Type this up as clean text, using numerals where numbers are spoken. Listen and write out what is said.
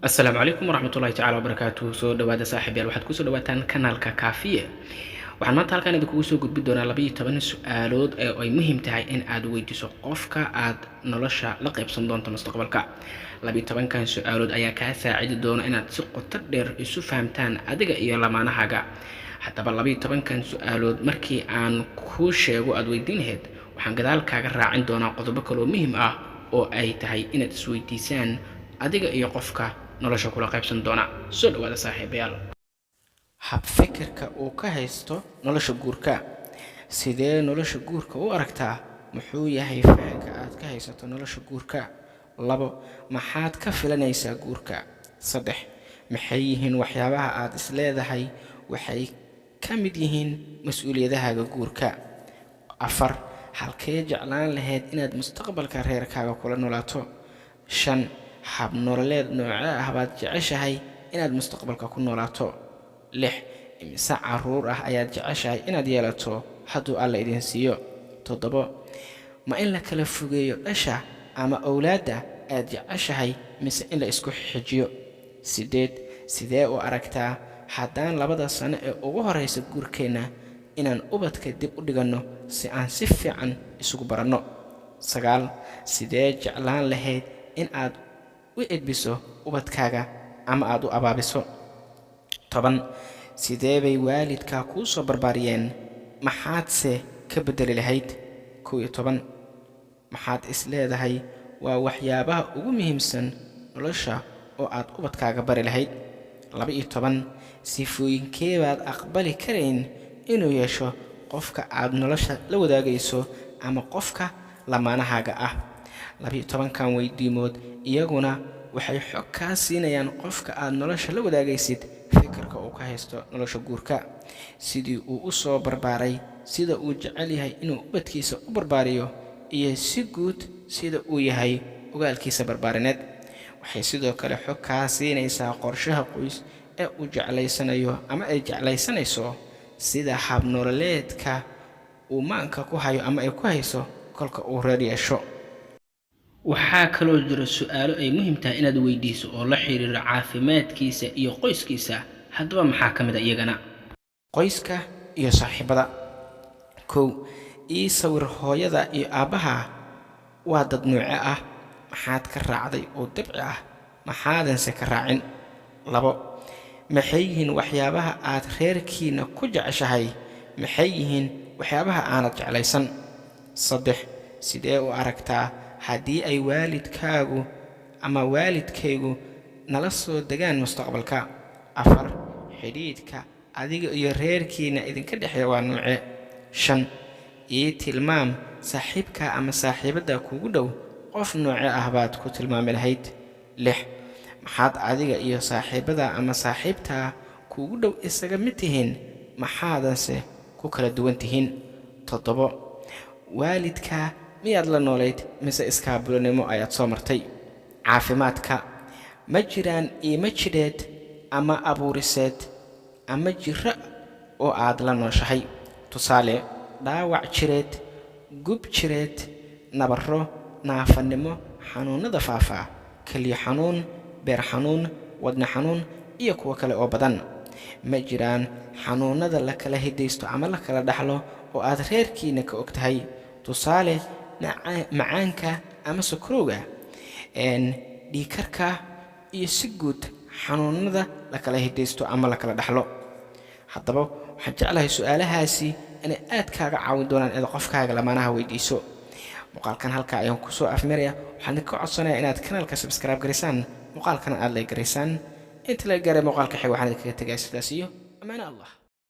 السلام عليكم ورحمة الله تعالى وبركاته. soo dhawaada saaxiibayaal waxaad ku soo dhawaataan kanaalka Kaafiye. waxaan maanta halkaan idinku soo gudbin doonaa 12 su'aalood ee ay muhiim tahay in aad weydiiso qofka aad nolosha la qaybsan doonto mustaqbalka. 12kan su'aalood ayaa kaa saacidi doona inaad si qoto dheer isu fahamtaan adiga iyo lamaanahaaga. haddaba 12kan su'aalood markii aan ku sheego aad weydiin lahayd waxaan gadaal kaaga raacin doonaa qodobo kale oo muhiim ah oo ay tahay inaad isweydiisaan adiga iyo qofka nolosha kula qaybsan doona. soo dhawaada saaxiibayaal. hab fikirka uu ka haysto nolosha guurka. sidee nolosha guurka u aragtaa? muxuu yahay fahamka aad ka haysato nolosha guurka? 2 maxaad ka filanaysaa guurka? 3 maxay yihiin waxyaabaha aad is leedahay waxay ka mid yihiin mas'uuliyadahaaga guurka? 4 halkee jeclaan lahayd inaad mustaqbalka reerkaaga kula noolaato? 5 hab nololeed nooca ah baad jeceshahay inaad mustaqbalka ku noolaato? 6 imisa caruur ah ayaad jeceshahay inaad yeelato hadduu alla idin siiyo? 7 ma in la kala fogeeyo dhasha ama awlaadda aad jeceshahay mise in la isku xijiyo? 8 sidee u aragtaa haddaan 2 sano ee ugu horeysa guurkeena inaan ubadka dib u dhiganno si aan si fiican isugu baranno? 9 sidee jeclaan lahayd in aad u edbiso ubadkaaga ama aad u abaabiso? 10 sidee bay waalidka kuu soo barbaariyeen maxaadse ka bedeli lahayd? 11 maxaad is leedahay waa waxyaabaha ugu muhiimsan nolosha oo aad ubadkaaga bari lahayd? 12 sifooyinkee baad aqbali karayn inuu yeesho qofka aad nolosha la wadaagayso ama qofka lamaanahaaga ah? 12kan weydiimood iyaguna waxay xog kaa siinayaan qofka aad nolosha la wadaagaysid fikirka uu ka haysto nolosha guurka, sidii uu u soo barbaaray, sida uu jecel yahay inuu ubadkiisa u barbaariyo, iyo si guud sida uu yahay ogaalkiisa barbaarineed. waxay sidoo kale xog kaa siinaysaa qorshaha qoys ee uu jeclaysanayo ama ay jeclaysanayso, sida hab nololeedka uu maanka ku hayo ama ay ku hayso kolka uu reer yeesho. waxaa kaloo jira su'aalo ay muhiim tahay inaad weydiiso oo la xiriira caafimaadkiisa iyo qoyskiisa. haddaba maxaa ka mid ah iyagana? qoyska iyo saaxiibada. 1 ii sawir hooyada iyo aabbaha. waa dad nooce ah? maxaad ka raacday oo dabci ah maxaadanse ka raacin? 2 maxay yihiin waxyaabaha aad reerkiina ku jeceshahay? maxay yihiin waxyaabaha aanad jeclaysan? 3 sidee u aragtaa haddii ay waalidkaagu ama waalidkaygu nala soo degaan mustaqbalka? 4 xidhiidhka adiga iyo reerkiina idinka dhexeeya waa nooce? 5 ii tilmaam saaxiibka ama saaxiibadda kugu dhow. qof nooce ah baad ku tilmaami lahayd? 6 maxaad adiga iyo saaxiibada ama saaxiibtaa kugu dhow isaga mid tihiin maxaadanse ku kala duwan tihiin? 7 waalidka miyaad la noolayd mise iskaabulanimo ayaad soo martay? caafimaadka. ma jiraan iima jidheed ama abuuriseed ama jira oo aad la nooshahay? tusaale, dhaawac jireed, gub jireed, nabarro, naafanimo, xanuunada faafa, keliya xanuun, beer xanuun, wadne xanuun iyo kuwo kale oo badan. ma jiraan xanuunada la kala hidaysto ama la kala dhaxlo oo aad reerkiina ka og tahay? tusaale, macaanka ama sokorowga, dhiigkarka iyo si guud xanuunada la kala hidaysto ama la kala dhaxlo. haddaba waxaan jeclahay su'aalahaasi inay aad kaaga caawin doonaan inaad qofkaaga lamaanaha weydiiso. muuqaalkan halkaa ayaan ku soo afmiraya. waxaan idinka codsanayaa inaad kanaalka subscribe garisaan, muuqaalkana aad like garaysaan. inta la gaaray muuqaalka xiga waxaan idinkaga tegaa sidaas iyo ammaano allah.